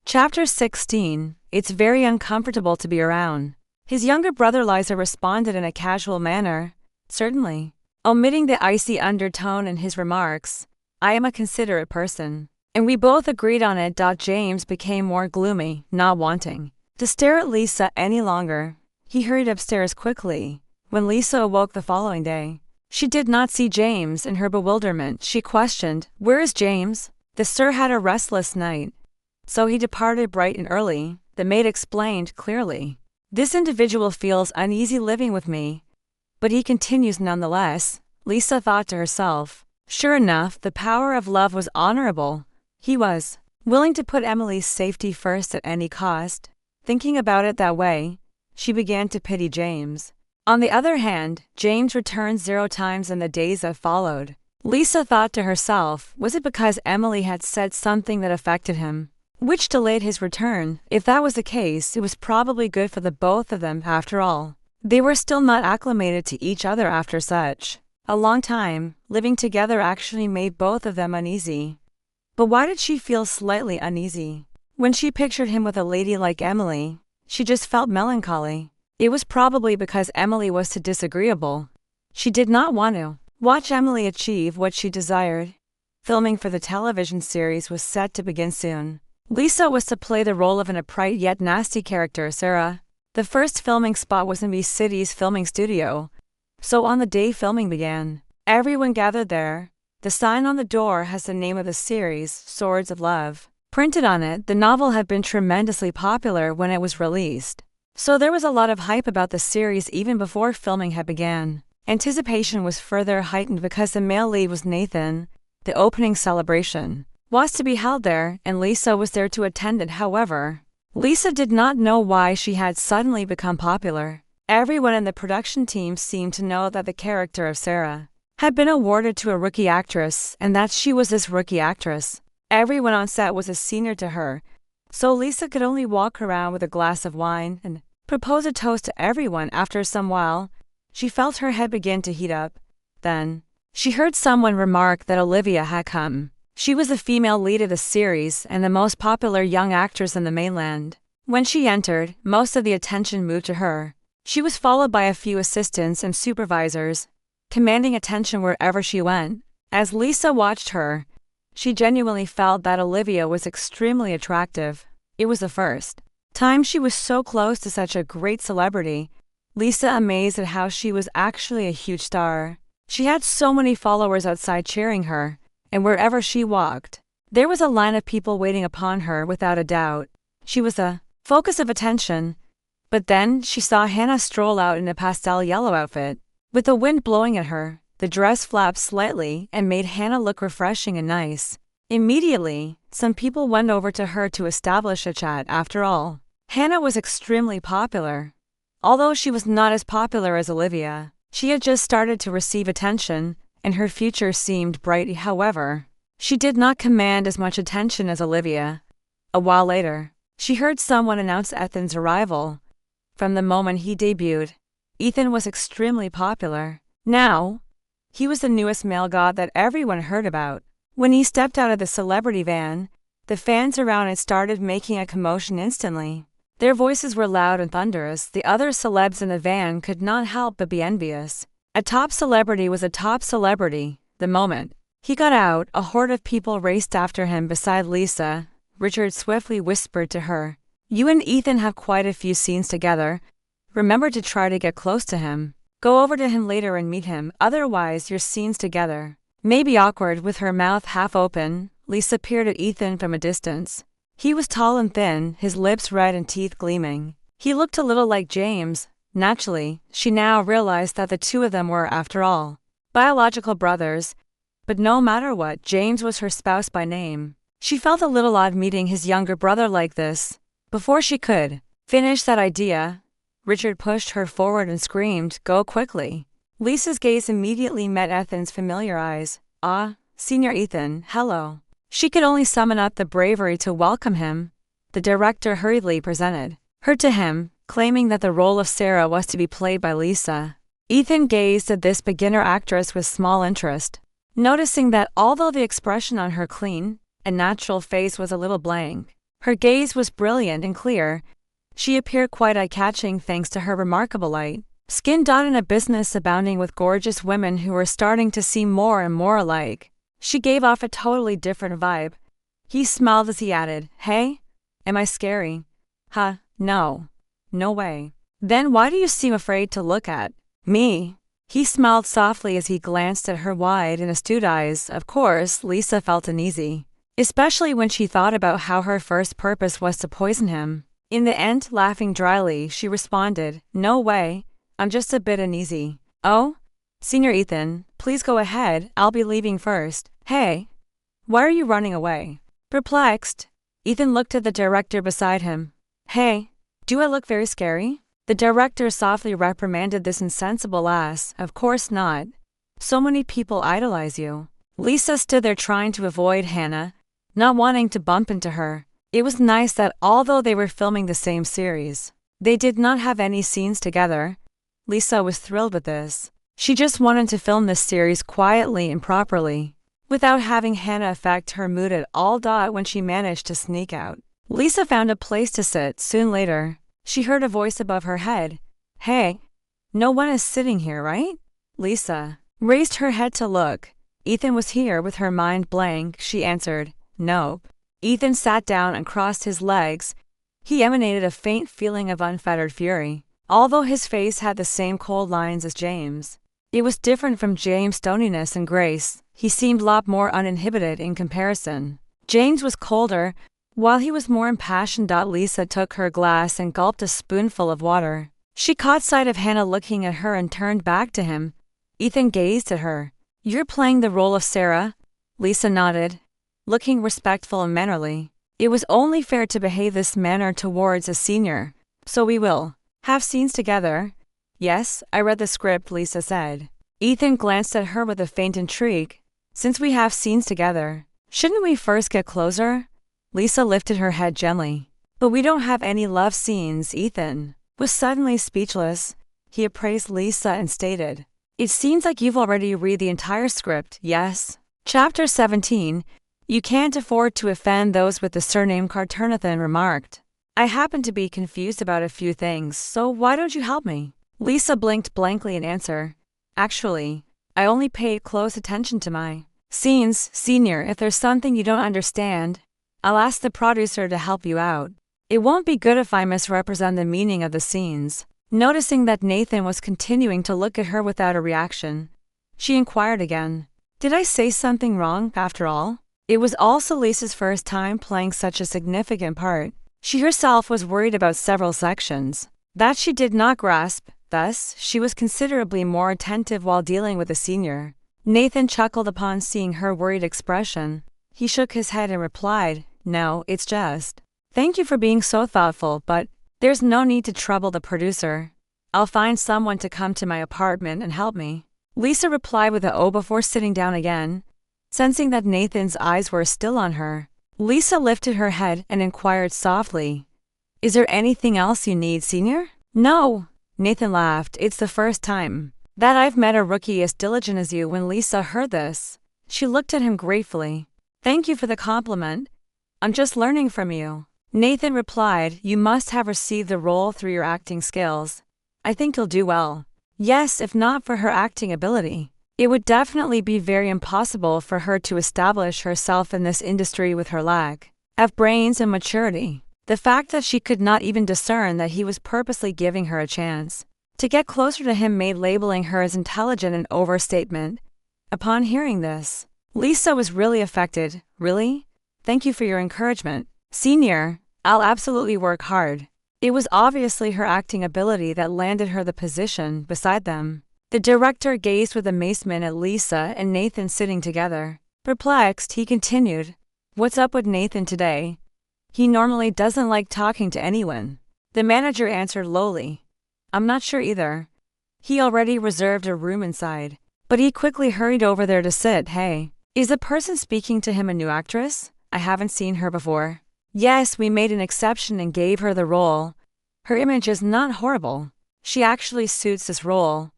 Chapter 16. It's very uncomfortable to be around. His younger brother Liza responded in a casual manner. Certainly. Omitting the icy undertone in his remarks. I am a considerate person. And we both agreed on it. James became more gloomy, not wanting to stare at Lisa any longer. He hurried upstairs quickly. When Lisa awoke the following day, she did not see James. In her bewilderment, she questioned, "Where is James?" The sir had a restless night, so he departed bright and early. The maid explained clearly. This individual feels uneasy living with me, but he continues nonetheless. Lisa thought to herself. Sure enough, the power of love was honorable. He was willing to put Emily's safety first at any cost. Thinking about it that way, she began to pity James. On the other hand, James returned 0 times in the days that followed. Lisa thought to herself, was it because Emily had said something that affected him, which delayed his return? If that was the case, it was probably good for the both of them after all. They were still not acclimated to each other after such a long time. Living together actually made both of them uneasy. But why did she feel slightly uneasy? When she pictured him with a lady like Emily, she just felt melancholy. It was probably because Emily was too disagreeable. She did not want to watch Emily achieve what she desired. Filming for the television series was set to begin soon. Lisa was to play the role of an upright yet nasty character, Sarah. The first filming spot was in B-City's filming studio. So on the day filming began, everyone gathered there. The sign on the door has the name of the series, Swords of Love, printed on it. The novel had been tremendously popular when it was released, so there was a lot of hype about the series even before filming had begun. Anticipation was further heightened because the male lead was Nathan. The opening celebration was to be held there, and Lisa was there to attend it. However, Lisa did not know why she had suddenly become popular. Everyone in the production team seemed to know that the character of Sarah had been awarded to a rookie actress, and that she was this rookie actress. Everyone on set was a senior to her, so Lisa could only walk around with a glass of wine and propose a toast to everyone. After some while, she felt her head begin to heat up. Then, she heard someone remark that Olivia had come. She was the female lead of the series and the most popular young actress in the mainland. When she entered, most of the attention moved to her. She was followed by a few assistants and supervisors, commanding attention wherever she went. As Lisa watched her, she genuinely felt that Olivia was extremely attractive. It was the first time she was so close to such a great celebrity. Lisa amazed at how she was actually a huge star. She had so many followers outside cheering her, and wherever she walked, there was a line of people waiting upon her. Without a doubt, she was a focus of attention. But then she saw Hannah stroll out in a pastel yellow outfit. With the wind blowing at her, the dress flapped slightly and made Hannah look refreshing and nice. Immediately, some people went over to her to establish a chat. After all, Hannah was extremely popular. Although she was not as popular as Olivia, she had just started to receive attention, and her future seemed bright. However, she did not command as much attention as Olivia. A while later, she heard someone announce Ethan's arrival. From the moment he debuted, Ethan was extremely popular. Now, he was the newest male god that everyone heard about. When he stepped out of the celebrity van, the fans around it started making a commotion instantly. Their voices were loud and thunderous. The other celebs in the van could not help but be envious. A top celebrity was a top celebrity. The moment he got out, a horde of people raced after him. Beside Lisa, Richard swiftly whispered to her, "You and Ethan have quite a few scenes together. Remember to try to get close to him. Go over to him later and meet him, otherwise your scenes together may be awkward." With her mouth half open, Lisa peered at Ethan from a distance. He was tall and thin, his lips red and teeth gleaming. He looked a little like James. Naturally, she now realized that the two of them were, after all, biological brothers. But no matter what, James was her spouse by name. She felt a little odd meeting his younger brother like this. Before she could finish that idea, Richard pushed her forward and screamed, "Go quickly." Lisa's gaze immediately met Ethan's familiar eyes. "Ah, Senior Ethan, hello." She could only summon up the bravery to welcome him. The director hurriedly presented her to him, claiming that the role of Sarah was to be played by Lisa. Ethan gazed at this beginner actress with small interest, noticing that although the expression on her clean and natural face was a little blank, Her gaze was brilliant and clear. She appeared quite eye-catching thanks to her remarkable light skin. In a business abounding with gorgeous women who were starting to seem more and more alike, she gave off a totally different vibe. He smiled as he added, "Hey? Am I scary?" "Huh, no. No way." "Then why do you seem afraid to look at me?" He smiled softly as he glanced at her wide and astute eyes. Of course, Lisa felt uneasy, especially when she thought about how her first purpose was to poison him. In the end, laughing dryly, she responded, "No way. I'm just a bit uneasy." "Oh? Senior Ethan, please go ahead, I'll be leaving first." "Hey. Why are you running away?" Perplexed, Ethan looked at the director beside him. "Hey. Do I look very scary?" The director softly reprimanded this insensible ass. "Of course not. So many people idolize you." Lisa stood there trying to avoid Hannah, not wanting to bump into her. It was nice that although they were filming the same series, they did not have any scenes together. Lisa was thrilled with this. She just wanted to film this series quietly and properly, without having Hannah affect her mood at all. When she managed to sneak out, Lisa found a place to sit. Soon later, she heard a voice above her head. "Hey, no one is sitting here, right?" Lisa raised her head to look. Ethan was here. With her mind blank, she answered, "Nope." Ethan sat down and crossed his legs. He emanated a faint feeling of unfettered fury. Although his face had the same cold lines as James, it was different from James' stoniness and grace. He seemed a lot more uninhibited in comparison. James was colder, while he was more impassioned. Lisa took her glass and gulped a spoonful of water. She caught sight of Hannah looking at her and turned back to him. Ethan gazed at her. "You're playing the role of Sarah?" Lisa nodded, looking respectful and mannerly. "It was only fair to behave this manner towards a senior. So we will have scenes together?" "Yes, I read the script," Lisa said. Ethan glanced at her with a faint intrigue. "Since we have scenes together, shouldn't we first get closer?" Lisa lifted her head gently. "But we don't have any love scenes." Ethan was suddenly speechless. He appraised Lisa and stated, "It seems like you've already read the entire script." "Yes." Chapter 17. "You can't afford to offend those with the surname Carternathan remarked. I happen to be confused about a few things, so why don't you help me?" Lisa blinked blankly in answer. "Actually, I only paid close attention to my scenes, senior. If there's something you don't understand, I'll ask the producer to help you out. It won't be good if I misrepresent the meaning of the scenes." Noticing that Nathan was continuing to look at her without a reaction, she inquired again, "Did I say something wrong after all?" It was also Lisa's first time playing such a significant part. She herself was worried about several sections that she did not grasp, thus, she was considerably more attentive while dealing with the senior. Nathan chuckled upon seeing her worried expression. He shook his head and replied, "No, it's just, thank you for being so thoughtful, but there's no need to trouble the producer. I'll find someone to come to my apartment and help me." Lisa replied with a "oh" before sitting down again, sensing that Nathan's eyes were still on her. Lisa lifted her head and inquired softly, "Is there anything else you need, senior?" "No." Nathan laughed. "It's the first time that I've met a rookie as diligent as you." When Lisa heard this, she looked at him gratefully. "Thank you for the compliment. I'm just learning from you." Nathan replied, "You must have received the role through your acting skills. I think you'll do well." Yes, if not for her acting ability, it would definitely be very impossible for her to establish herself in this industry with her lack of brains and maturity. The fact that she could not even discern that he was purposely giving her a chance to get closer to him made labeling her as intelligent an overstatement. Upon hearing this, Lisa was really affected. "Really? Thank you for your encouragement, senior. I'll absolutely work hard." It was obviously her acting ability that landed her the position beside them. The director gazed with amazement at Lisa and Nathan sitting together. Perplexed, he continued, "What's up with Nathan today? He normally doesn't like talking to anyone." The manager answered lowly, "I'm not sure either. He already reserved a room inside, but he quickly hurried over there to sit." "Hey, is the person speaking to him a new actress? I haven't seen her before." "Yes, we made an exception and gave her the role. Her image is not horrible. She actually suits this role."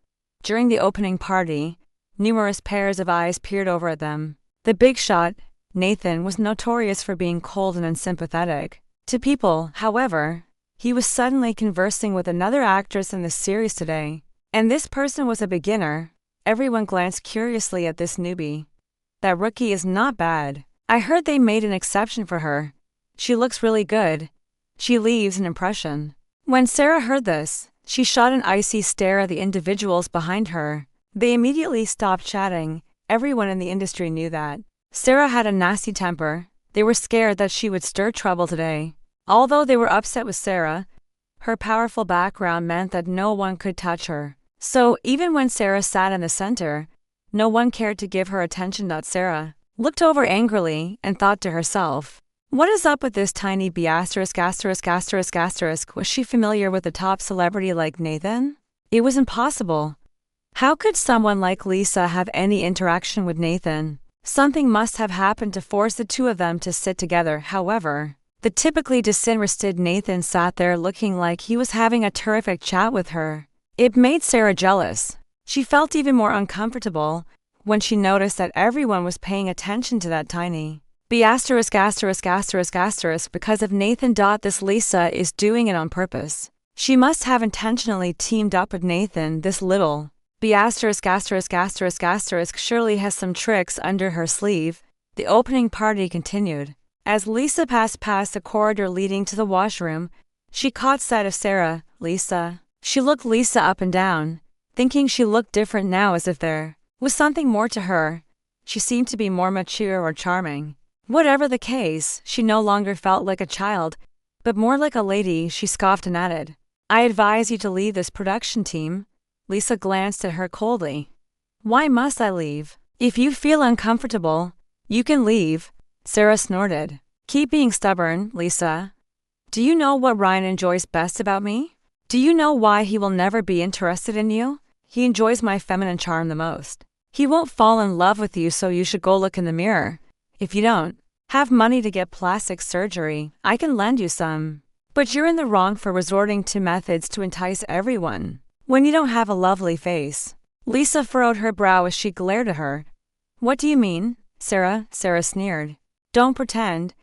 During the opening party, numerous pairs of eyes peered over at them. The big shot, Nathan, was notorious for being cold and unsympathetic. To people, however, he was suddenly conversing with another actress in the series today, and this person was a beginner. Everyone glanced curiously at this newbie. That rookie is not bad. I heard they made an exception for her. She looks really good. She leaves an impression. When Sarah heard this, she shot an icy stare at the individuals behind her. They immediately stopped chatting. Everyone in the industry knew that Sarah had a nasty temper. They were scared that she would stir trouble today. Although they were upset with Sarah, her powerful background meant that no one could touch her. So, even when Sarah sat in the center, no one cared to give her attention. Sarah looked over angrily and thought to herself, what is up with this tiny b**********? Was she familiar with a top celebrity like Nathan? It was impossible. How could someone like Lisa have any interaction with Nathan? Something must have happened to force the two of them to sit together. However, the typically disinterested Nathan sat there looking like he was having a terrific chat with her. It made Sarah jealous. She felt even more uncomfortable when she noticed that everyone was paying attention to that tiny b******** because of Nathan. This Lisa is doing it on purpose. She must have intentionally teamed up with Nathan. This little b****** surely has some tricks under her sleeve. The opening party continued. As Lisa passed past the corridor leading to the washroom, she caught sight of Sarah. Lisa. She looked Lisa up and down, thinking she looked different now, as if there was something more to her. She seemed to be more mature or charming. Whatever the case, she no longer felt like a child, but more like a lady. She scoffed and added, I advise you to leave this production team. Lisa glanced at her coldly. Why must I leave? If you feel uncomfortable, you can leave. Sarah snorted. Keep being stubborn, Lisa. Do you know what Ryan enjoys best about me? Do you know why he will never be interested in you? He enjoys my feminine charm the most. He won't fall in love with you, so you should go look in the mirror. If you don't have money to get plastic surgery, I can lend you some. But you're in the wrong for resorting to methods to entice everyone when you don't have a lovely face. Lisa furrowed her brow as she glared at her. What do you mean, Sarah? Sarah sneered. Don't pretend.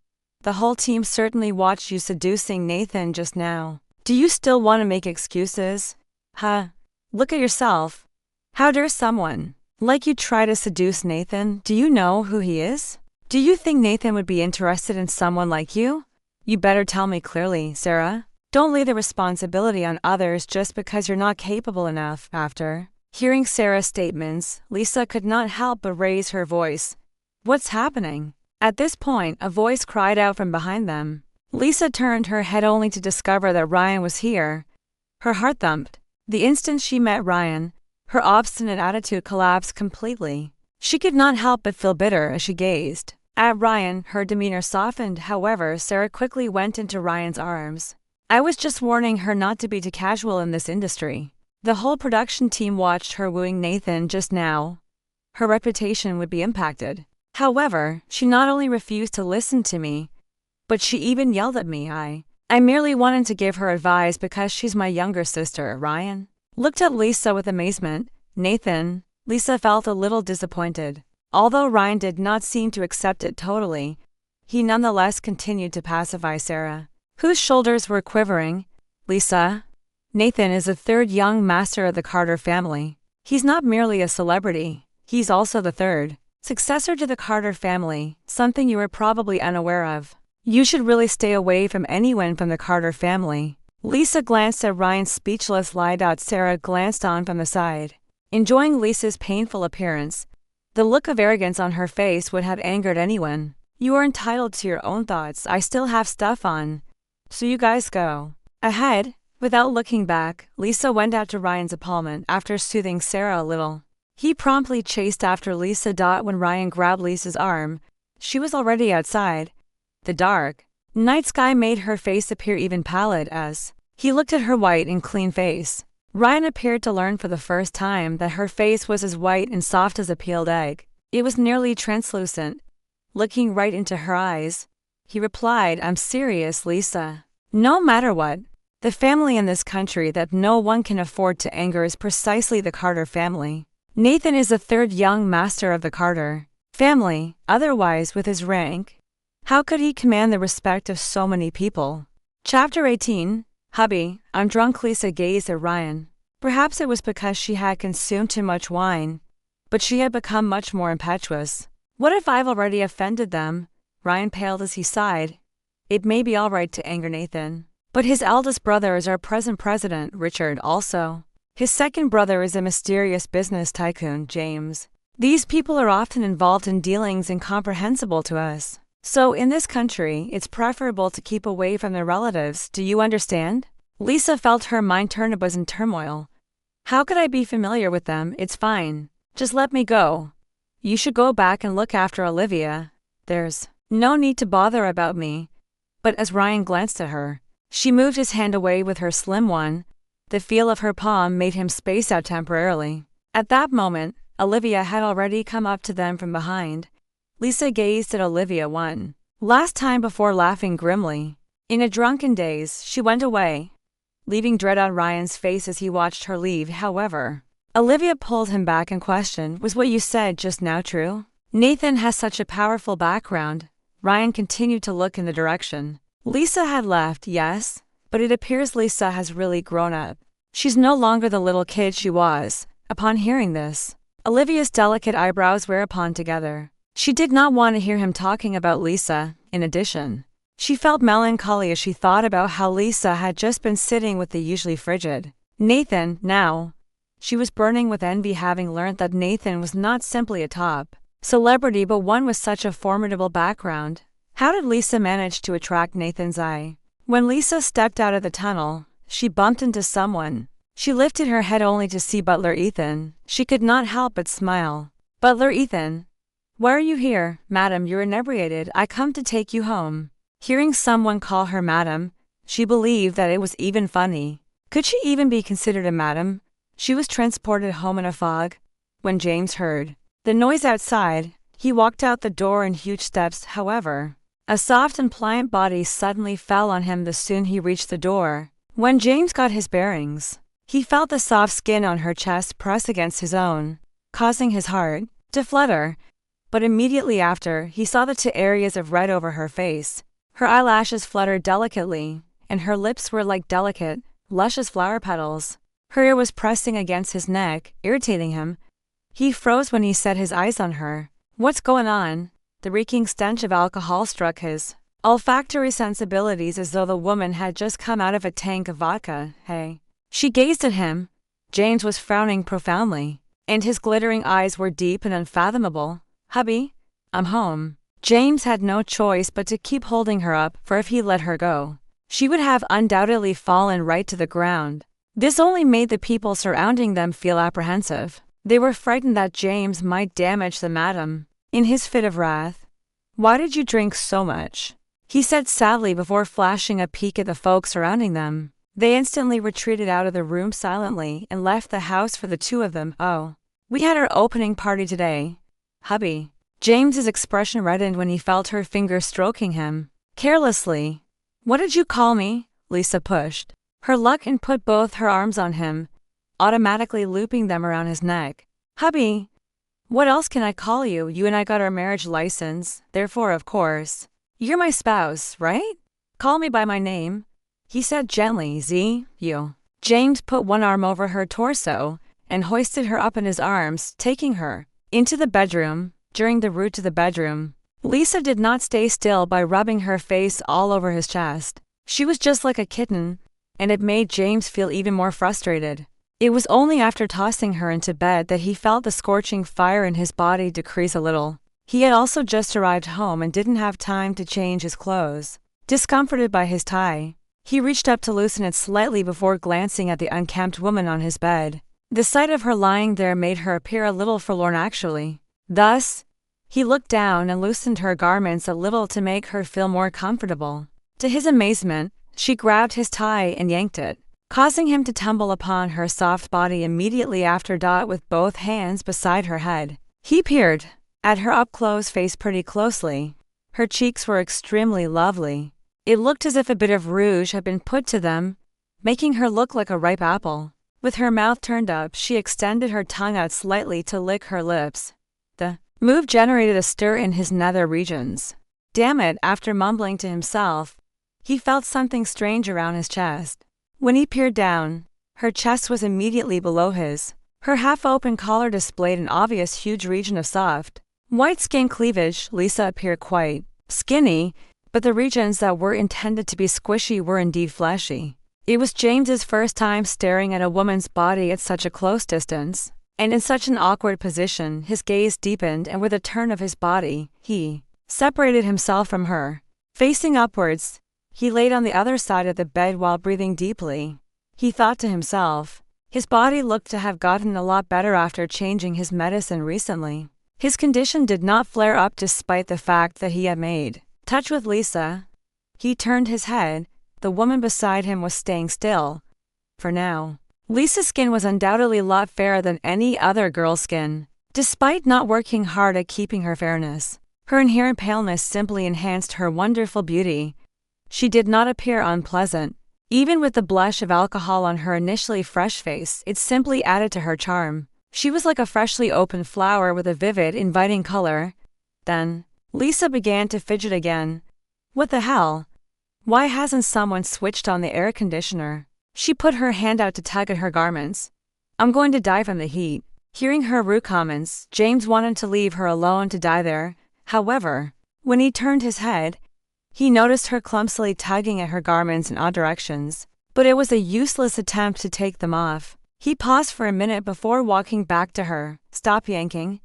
The whole team certainly watched you seducing Nathan just now. Do you still want to make excuses? Huh? Look at yourself. How dare someone like you try to seduce Nathan? Do you know who he is? Do you think Nathan would be interested in someone like you? You better tell me clearly, Sarah. Don't lay the responsibility on others just because you're not capable enough. After hearing Sarah's statements, Lisa could not help but raise her voice. What's happening? At this point, a voice cried out from behind them. Lisa turned her head only to discover that Ryan was here. Her heart thumped. The instant she met Ryan, her obstinate attitude collapsed completely. She could not help but feel bitter as she gazed at Ryan. Her demeanor softened. However, Sarah quickly went into Ryan's arms. I was just warning her not to be too casual in this industry. The whole production team watched her wooing Nathan just now. Her reputation would be impacted. However, she not only refused to listen to me, but she even yelled at me. I merely wanted to give her advice because she's my younger sister. Ryan looked at Lisa with amazement. Nathan. Lisa felt a little disappointed. Although Ryan did not seem to accept it totally, he nonetheless continued to pacify Sarah, whose shoulders were quivering. Lisa. Nathan is the third young master of the Carter family. He's not merely a celebrity, he's also the third successor to the Carter family, something you are probably unaware of. You should really stay away from anyone from the Carter family. Lisa glanced at Ryan's speechless lie. Sarah glanced on from the side, enjoying Lisa's painful appearance. The look of arrogance on her face would have angered anyone. You are entitled to your own thoughts. I still have stuff on, so you guys go ahead. Without looking back, Lisa went out to Ryan's apartment after soothing Sarah a little. He promptly chased after Lisa. When Ryan grabbed Lisa's arm, she was already outside. The dark night sky made her face appear even pallid as he looked at her white and clean face. Ryan appeared to learn for the first time that her face was as white and soft as a peeled egg. It was nearly translucent. Looking right into her eyes, he replied, I'm serious, Lisa. No matter what, the family in this country that no one can afford to anger is precisely the Carter family. Nathan is the third young master of the Carter family. Otherwise, with his rank, How could he command the respect of so many people? Chapter 18. Hubby, I'm drunk. Lisa gazed at Ryan. Perhaps it was because she had consumed too much wine, but she had become much more impetuous. What if I've already offended them? Ryan paled as he sighed. It may be all right to anger Nathan, but his eldest brother is our present president, Richard, also. His second brother is a mysterious business tycoon, James. These people are often involved in dealings incomprehensible to us. So in this country, it's preferable to keep away from their relatives, do you understand? Lisa felt her mind turn and was in turmoil. How could I be familiar with them? It's fine. Just let me go. You should go back and look after Olivia. There's no need to bother about me. But as Ryan glanced at her, she moved his hand away with her slim one. The feel of her palm made him space out temporarily. At that moment, Olivia had already come up to them from behind. Lisa gazed at Olivia one last time before laughing grimly. In a drunken daze, she went away, leaving dread on Ryan's face as he watched her leave. However, Olivia pulled him back and questioned, was what you said just now true? Nathan has such a powerful background. Ryan continued to look in the direction Lisa had left. Yes, but it appears Lisa has really grown up. She's no longer the little kid she was. Upon hearing this, Olivia's delicate eyebrows were upon together. She did not want to hear him talking about Lisa. In addition, she felt melancholy as she thought about how Lisa had just been sitting with the usually frigid Nathan. Now, she was burning with envy, having learned that Nathan was not simply a top celebrity but one with such a formidable background. How did Lisa manage to attract Nathan's eye? When Lisa stepped out of the tunnel, she bumped into someone. She lifted her head only to see Butler Ethan. She could not help but smile. Butler Ethan. Why are you here? Madam, you're inebriated. I come to take you home. Hearing someone call her madam, she believed that it was even funny. Could she even be considered a madam? She was transported home in a fog. When James heard the noise outside, he walked out the door in huge steps. However, a soft and pliant body suddenly fell on him the soon he reached the door. When James got his bearings, he felt the soft skin on her chest press against his own, causing his heart to flutter. But immediately after, he saw the two areas of red over her face. Her eyelashes fluttered delicately, and her lips were like delicate, luscious flower petals. Her ear was pressing against his neck, irritating him. He froze when he set his eyes on her. What's going on? The reeking stench of alcohol struck his olfactory sensibilities as though the woman had just come out of a tank of vodka. Hey. She gazed at him. James was frowning profoundly, and his glittering eyes were deep and unfathomable. Hubby, I'm home. James had no choice but to keep holding her up, for if he let her go, she would have undoubtedly fallen right to the ground. This only made the people surrounding them feel apprehensive. They were frightened that James might damage the madam. In his fit of wrath, why did you drink so much? He said sadly before flashing a peek at the folks surrounding them. They instantly retreated out of the room silently and left the house for the two of them. Oh, we had our opening party today. Hubby. James's expression reddened when he felt her fingers stroking him carelessly. What did you call me? Lisa pushed her luck and put both her arms on him, automatically looping them around his neck. Hubby, what else can I call you? You and I got our marriage license, therefore, of course, you're my spouse, right? Call me by my name, he said gently. You. James put one arm over her torso and hoisted her up in his arms, taking her into the bedroom. During the route to the bedroom, Lisa did not stay still by rubbing her face all over his chest. She was just like a kitten, and it made James feel even more frustrated. It was only after tossing her into bed that he felt the scorching fire in his body decrease a little. He had also just arrived home and didn't have time to change his clothes. Discomforted by his tie, he reached up to loosen it slightly before glancing at the unkempt woman on his bed. The sight of her lying there made her appear a little forlorn actually. Thus, he looked down and loosened her garments a little to make her feel more comfortable. To his amazement, she grabbed his tie and yanked it, causing him to tumble upon her soft body immediately after. With both hands beside her head, he peered at her up-close face pretty closely. Her cheeks were extremely lovely. It looked as if a bit of rouge had been put to them, making her look like a ripe apple. With her mouth turned up, she extended her tongue out slightly to lick her lips. The move generated a stir in his nether regions. Damn it, after mumbling to himself, he felt something strange around his chest. When he peered down, her chest was immediately below his. Her half-open collar displayed an obvious huge region of soft, white skin cleavage. Lisa appeared quite skinny, but the regions that were intended to be squishy were indeed fleshy. It was James's first time staring at a woman's body at such a close distance, and in such an awkward position. His gaze deepened, and with a turn of his body, he separated himself from her. Facing upwards, he laid on the other side of the bed while breathing deeply. He thought to himself, his body looked to have gotten a lot better after changing his medicine recently. His condition did not flare up despite the fact that he had made touch with Lisa. He turned his head. The woman beside him was staying still. For now, Lisa's skin was undoubtedly a lot fairer than any other girl's skin. Despite not working hard at keeping her fairness, her inherent paleness simply enhanced her wonderful beauty. She did not appear unpleasant. Even with the blush of alcohol on her initially fresh face, it simply added to her charm. She was like a freshly opened flower with a vivid, inviting color. Then, Lisa began to fidget again. What the hell? Why hasn't someone switched on the air conditioner? She put her hand out to tug at her garments. I'm going to die from the heat. Hearing her rude comments, James wanted to leave her alone to die there. However, when he turned his head, he noticed her clumsily tugging at her garments in odd directions, but it was a useless attempt to take them off. He paused for a minute before walking back to her. Stop yanking.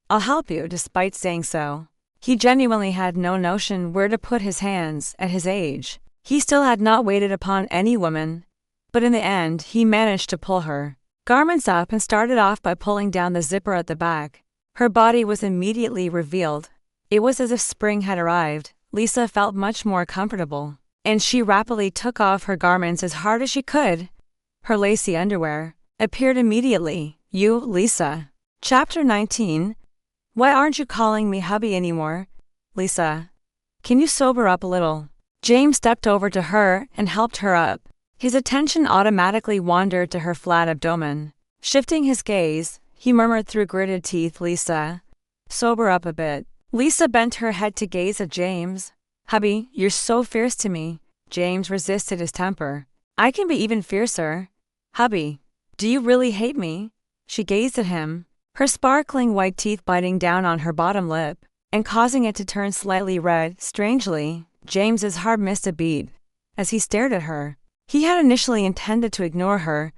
I'll help you. Despite saying so, he genuinely had no notion where to put his hands. At his age, he still had not waited upon any woman, but in the end, he managed to pull her garments up and started off by pulling down the zipper at the back. Her body was immediately revealed. It was as if spring had arrived. Lisa felt much more comfortable, and she rapidly took off her garments as hard as she could. Her lacy underwear appeared immediately. You, Lisa. Chapter 19. Why aren't you calling me hubby anymore? Lisa, can you sober up a little? James stepped over to her and helped her up. His attention automatically wandered to her flat abdomen. Shifting his gaze, he murmured through gritted teeth, Lisa, sober up a bit. Lisa bent her head to gaze at James. Hubby, you're so fierce to me. James resisted his temper. I can be even fiercer. Hubby, do you really hate me? She gazed at him, her sparkling white teeth biting down on her bottom lip and causing it to turn slightly red. Strangely, James's heart missed a beat as he stared at her. He had initially intended to ignore her,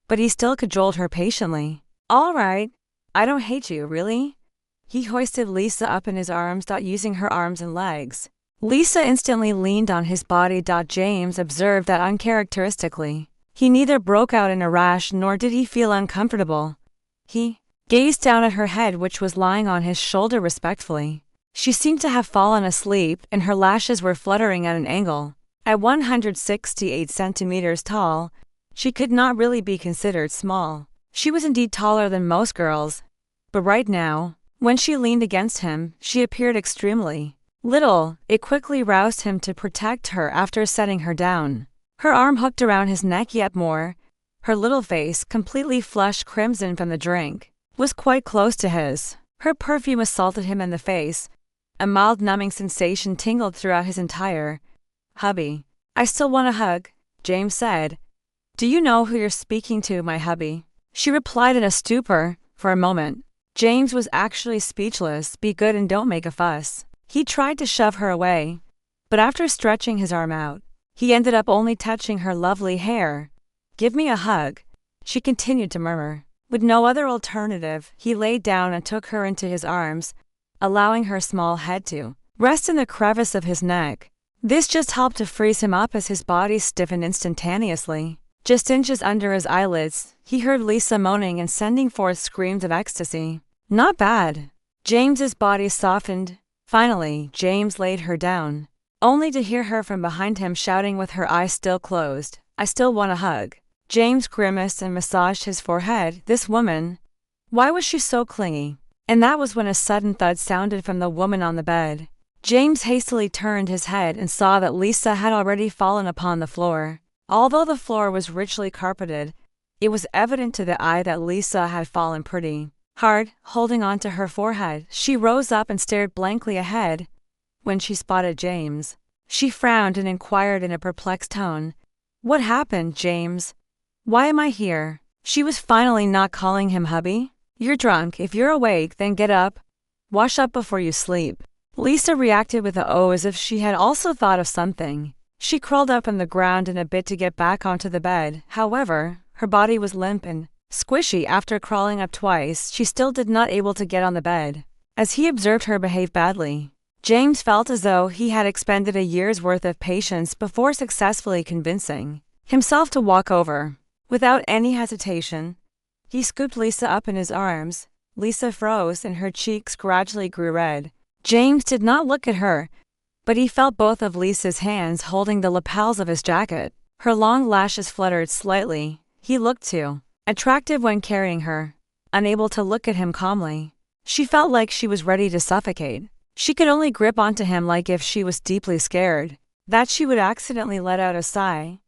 but he still cajoled her patiently. All right, I don't hate you, really? He hoisted Lisa up in his arms, using her arms and legs. Lisa instantly leaned on his body. James observed that uncharacteristically, he neither broke out in a rash nor did he feel uncomfortable. He gazed down at her head, which was lying on his shoulder, respectfully. She seemed to have fallen asleep, and her lashes were fluttering at an angle. At 168 centimeters tall, she could not really be considered small. She was indeed taller than most girls, but right now, when she leaned against him, she appeared extremely little. It quickly roused him to protect her after setting her down. Her arm hooked around his neck yet more. Her little face, completely flushed crimson from the drink, was quite close to his. Her perfume assaulted him in the face. A mild numbing sensation tingled throughout his entire. Hubby, I still want a hug, James said. Do you know who you're speaking to, my hubby? She replied in a stupor. For a moment, James was actually speechless. Be good and don't make a fuss. He tried to shove her away, but after stretching his arm out, he ended up only touching her lovely hair. Give me a hug, she continued to murmur. With no other alternative, he laid down and took her into his arms, allowing her small head to rest in the crevice of his neck. This just helped to freeze him up as his body stiffened instantaneously. Just inches under his eyelids, he heard Lisa moaning and sending forth screams of ecstasy. Not bad. James's body softened. Finally, James laid her down, only to hear her from behind him shouting with her eyes still closed, I still want a hug. James grimaced and massaged his forehead. This woman, why was she so clingy? And that was when a sudden thud sounded from the woman on the bed. James hastily turned his head and saw that Lisa had already fallen upon the floor. Although the floor was richly carpeted, it was evident to the eye that Lisa had fallen pretty hard. Holding on to her forehead, she rose up and stared blankly ahead. when she spotted James. She frowned and inquired in a perplexed tone, "What happened, James? Why am I here?" She was finally not calling him hubby. "You're drunk. If you're awake, then get up. Wash up before you sleep." Lisa reacted with a "oh" as if she had also thought of something. She crawled up on the ground in a bit to get back onto the bed. However, her body was limp and squishy. After crawling up twice, she still did not able to get on the bed. As he observed her behave badly, James felt as though he had expended a year's worth of patience before successfully convincing himself to walk over. Without any hesitation, he scooped Lisa up in his arms. Lisa froze and her cheeks gradually grew red. James did not look at her, but he felt both of Lisa's hands holding the lapels of his jacket. Her long lashes fluttered slightly. He looked too attractive when carrying her. Unable to look at him calmly, she felt like she was ready to suffocate. She could only grip onto him like if she was deeply scared that she would accidentally let out a sigh.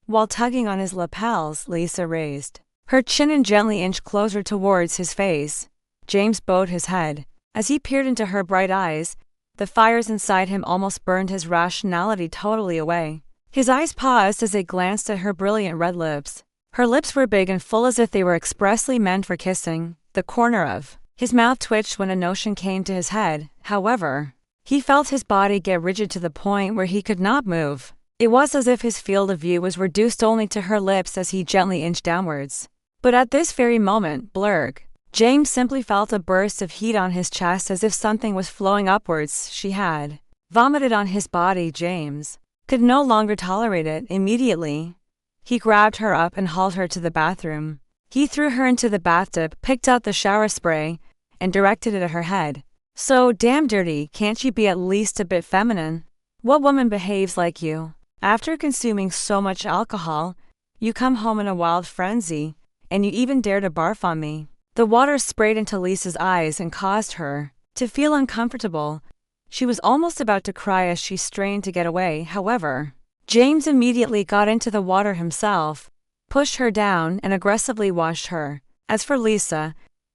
While tugging on his lapels, Lisa raised her chin and gently inched closer towards his face. James bowed his head. As he peered into her bright eyes, the fires inside him almost burned his rationality totally away. His eyes paused as they glanced at her brilliant red lips. Her lips were big and full as if they were expressly meant for kissing. The corner of his mouth twitched when a notion came to his head. However, he felt his body get rigid to the point where he could not move. It was as if his field of view was reduced only to her lips as he gently inched downwards. But at this very moment, blurg, James simply felt a burst of heat on his chest as if something was flowing upwards. She had vomited on his body. James could no longer tolerate it. Immediately, he grabbed her up and hauled her to the bathroom. He threw her into the bathtub, picked out the shower spray, and directed it at her head. "So damn dirty, can't you be at least a bit feminine? What woman behaves like you? After consuming so much alcohol, you come home in a wild frenzy, and you even dare to barf on me." The water sprayed into Lisa's eyes and caused her to feel uncomfortable. She was almost about to cry as she strained to get away. However, James immediately got into the water himself, pushed her down, and aggressively washed her. As for Lisa,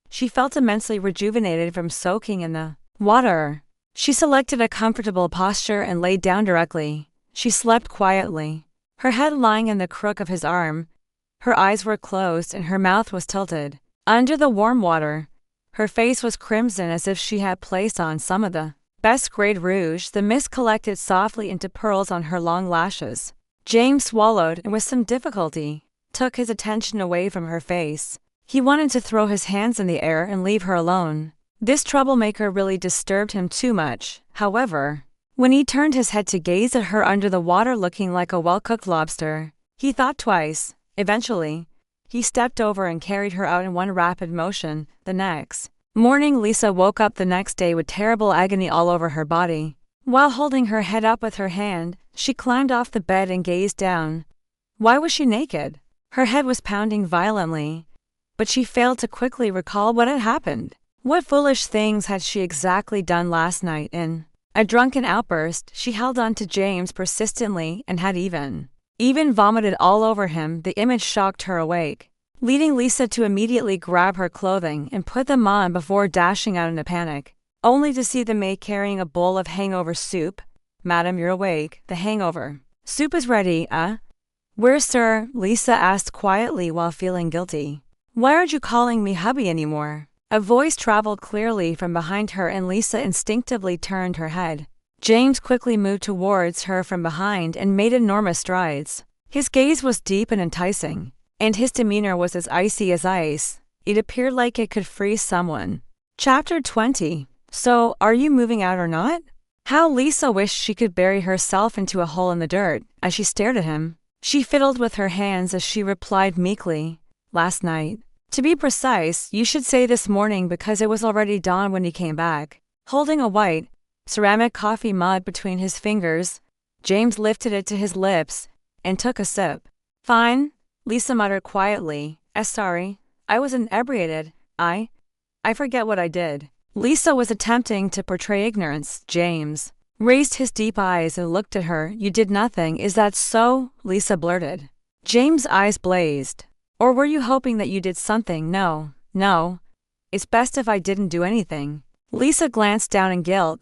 she felt immensely rejuvenated from soaking in the water. She selected a comfortable posture and laid down directly. She slept quietly, her head lying in the crook of his arm. Her eyes were closed and her mouth was tilted. Under the warm water, her face was crimson as if she had placed on some of the best grade rouge. The mist collected softly into pearls on her long lashes. James swallowed and with some difficulty took his attention away from her face. He wanted to throw his hands in the air and leave her alone. This troublemaker really disturbed him too much. However, when he turned his head to gaze at her under the water looking like a well-cooked lobster, he thought twice. Eventually, he stepped over and carried her out in one rapid motion. The next morning, Lisa woke up the next day with terrible agony all over her body. While holding her head up with her hand, she climbed off the bed and gazed down. Why was she naked? Her head was pounding violently, but she failed to quickly recall what had happened. What foolish things had she exactly done last night? In a drunken outburst, she held on to James persistently and had even vomited all over him. The image shocked her awake, leading Lisa to immediately grab her clothing and put them on before dashing out in a panic, only to see the maid carrying a bowl of hangover soup. "Madam, you're awake. The hangover soup is ready, Where, sir?" Lisa asked quietly while feeling guilty. "Why aren't you calling me hubby anymore?" A voice traveled clearly from behind her and Lisa instinctively turned her head. James quickly moved towards her from behind and made enormous strides. His gaze was deep and enticing, and his demeanor was as icy as ice. It appeared like it could freeze someone. Chapter 20. "So, are you moving out or not?" How Lisa wished she could bury herself into a hole in the dirt. As she stared at him, she fiddled with her hands as she replied meekly, "Last night. To be precise, you should say this morning because it was already dawn when he came back." Holding a white ceramic coffee mug between his fingers, James lifted it to his lips and took a sip. "Fine," Lisa muttered quietly. Sorry, I was inebriated. I forget what I did." Lisa was attempting to portray ignorance. James raised his deep eyes and looked at her. "You did nothing, is that so?" Lisa blurted. James' eyes blazed. "Or were you hoping that you did something?" No. It's best if I didn't do anything." Lisa glanced down in guilt.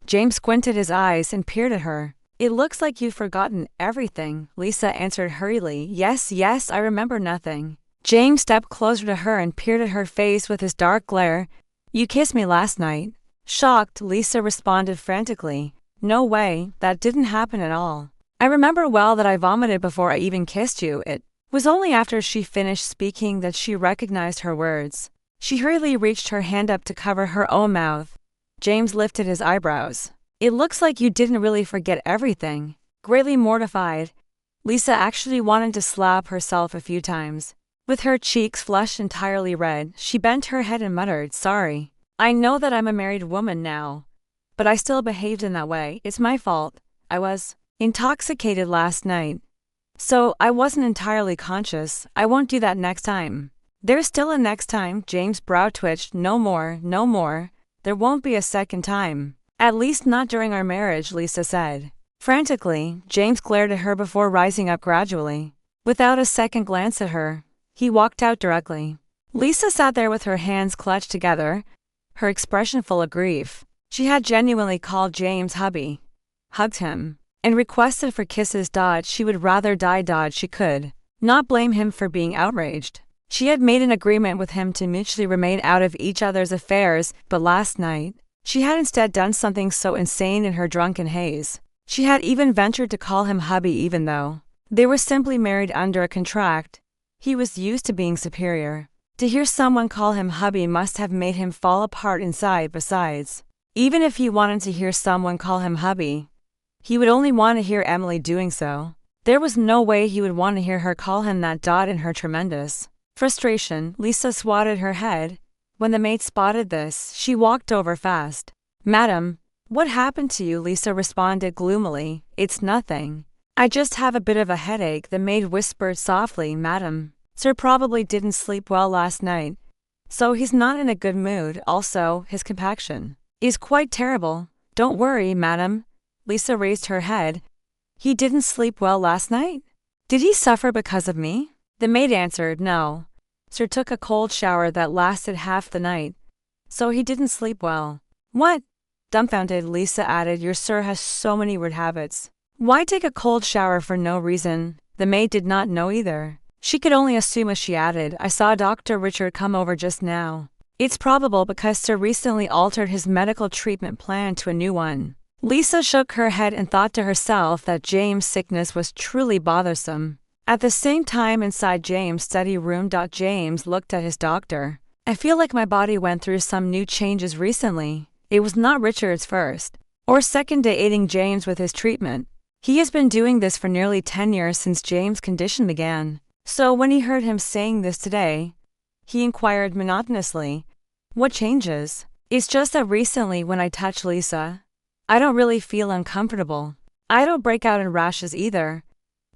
James squinted his eyes and peered at her. It looks like you've forgotten everything, Lisa answered hurriedly. Yes, I remember nothing. James stepped closer to her and peered at her face with his dark glare. You kissed me last night. Shocked, Lisa responded frantically. No way, that didn't happen at all. I remember well that I vomited before I even kissed you. It was only after she finished speaking that she recognized her words. She hurriedly reached her hand up to cover her own mouth. James lifted his eyebrows. It looks like you didn't really forget everything. Greatly mortified, Lisa actually wanted to slap herself a few times. With her cheeks flushed entirely red, she bent her head and muttered, Sorry. I know that I'm a married woman now, but I still behaved in that way. It's my fault. I was intoxicated last night, so I wasn't entirely conscious. I won't do that next time. There's still a next time. James' brow twitched. No more. There won't be a second time. At least not during our marriage, Lisa said. Frantically, James glared at her before rising up gradually. Without a second glance at her, he walked out directly. Lisa sat there with her hands clutched together, her expression full of grief. She had genuinely called James hubby, hugged him, and requested for kisses. She would rather die. She could not blame him for being outraged. She had made an agreement with him to mutually remain out of each other's affairs, but last night, she had instead done something so insane in her drunken haze. She had even ventured to call him hubby even though they were simply married under a contract. He was used to being superior. To hear someone call him hubby must have made him fall apart inside. Besides, even if he wanted to hear someone call him hubby, he would only want to hear Emily doing so. There was no way he would want to hear her call him that. In her tremendous frustration, Lisa swatted her head. When the maid spotted this, she walked over fast. Madam, what happened to you? Lisa responded gloomily. It's nothing. I just have a bit of a headache, the maid whispered softly. Madam, Sir probably didn't sleep well last night, so he's not in a good mood. Also, his compaction is quite terrible. Don't worry, madam. Lisa raised her head. He didn't sleep well last night? Did he suffer because of me? The maid answered, No. Sir took a cold shower that lasted half the night, so he didn't sleep well. What? Dumbfounded, Lisa added, Your sir has so many weird habits. Why take a cold shower for no reason? The maid did not know either. She could only assume as she added, I saw Dr. Richard come over just now. It's probable because Sir recently altered his medical treatment plan to a new one. Lisa shook her head and thought to herself that James' sickness was truly bothersome. At the same time, inside James' study room, James looked at his doctor. I feel like my body went through some new changes recently. It was not Richard's first or second day aiding James with his treatment. He has been doing this for nearly 10 years since James' condition began. So when he heard him saying this today, he inquired monotonously, What changes? It's just that recently when I touch Lisa, I don't really feel uncomfortable. I don't break out in rashes either.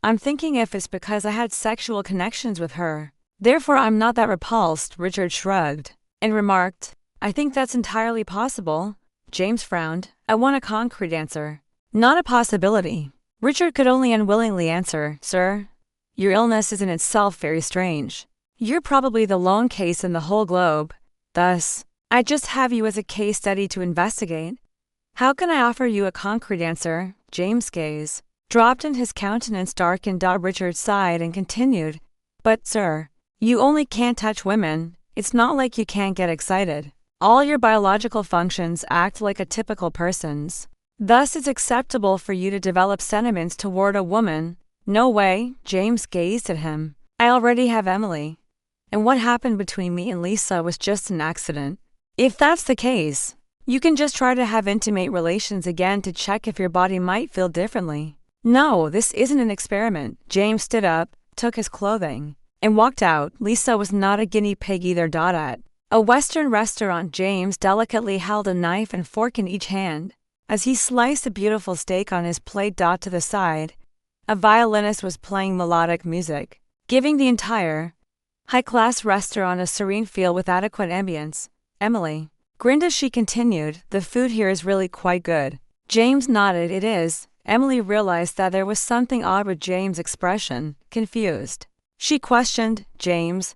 I'm thinking if it's because I had sexual connections with her. Therefore I'm not that repulsed. Richard shrugged and remarked, I think that's entirely possible. James frowned. I want a concrete answer. Not a possibility. Richard could only unwillingly answer, Sir, your illness is in itself very strange. You're probably the lone case in the whole globe. Thus, I just have you as a case study to investigate. How can I offer you a concrete answer? James' gaze dropped and his countenance darkened. Richard sighed and continued, But, sir, you only can't touch women. It's not like you can't get excited. All your biological functions act like a typical person's. Thus it's acceptable for you to develop sentiments toward a woman. No way, James gazed at him. I already have Emily. And what happened between me and Lisa was just an accident. If that's the case, you can just try to have intimate relations again to check if your body might feel differently. No, this isn't an experiment. James stood up, took his clothing, and walked out. Lisa was not a guinea pig either. At a Western restaurant, James delicately held a knife and fork in each hand. As he sliced a beautiful steak on his plate. To the side, a violinist was playing melodic music, giving the entire high-class restaurant a serene feel with adequate ambience. Emily grinned as she continued, The food here is really quite good. James nodded. It is. Emily realized that there was something odd with James' expression. Confused, she questioned, James,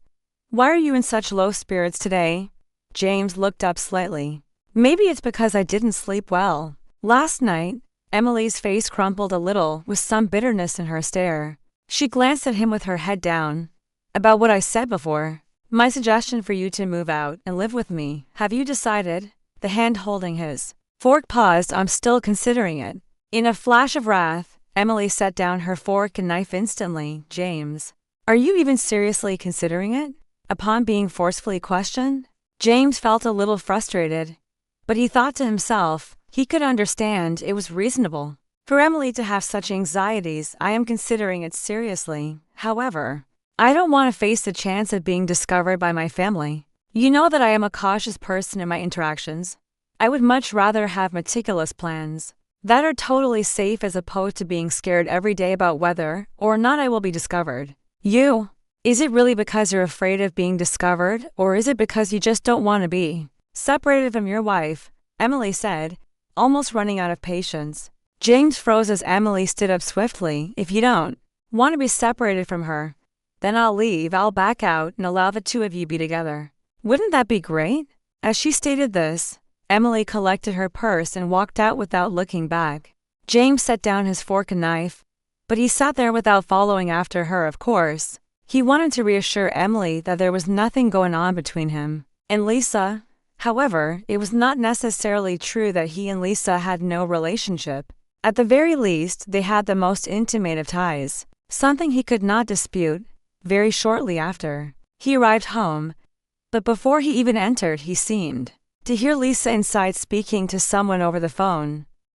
why are you in such low spirits today? James looked up slightly. Maybe it's because I didn't sleep well. Last night, Emily's face crumpled a little with some bitterness in her stare. She glanced at him with her head down. About what I said before. My suggestion for you to move out and live with me. Have you decided? The hand holding his fork paused. I'm still considering it. In a flash of wrath, Emily set down her fork and knife instantly. James, are you even seriously considering it? Upon being forcefully questioned, James felt a little frustrated, but he thought to himself, he could understand it was reasonable for Emily to have such anxieties. I am considering it seriously. However, I don't want to face the chance of being discovered by my family. You know that I am a cautious person in my interactions. I would much rather have meticulous plans that are totally safe as opposed to being scared every day about whether or not I will be discovered. Is it really because you're afraid of being discovered, or is it because you just don't want to be separated from your wife? Emily said, almost running out of patience. James froze as Emily stood up swiftly. If you don't want to be separated from her, then I'll leave. I'll back out and allow the two of you be together. Wouldn't that be great? As she stated this, Emily collected her purse and walked out without looking back. James set down his fork and knife, but he sat there without following after her. Of course, he wanted to reassure Emily that there was nothing going on between him and Lisa. However, it was not necessarily true that he and Lisa had no relationship. At the very least, they had the most intimate of ties, something he could not dispute. Very shortly after, he arrived home, but before he even entered, he seemed to hear Lisa inside speaking to someone over the phone.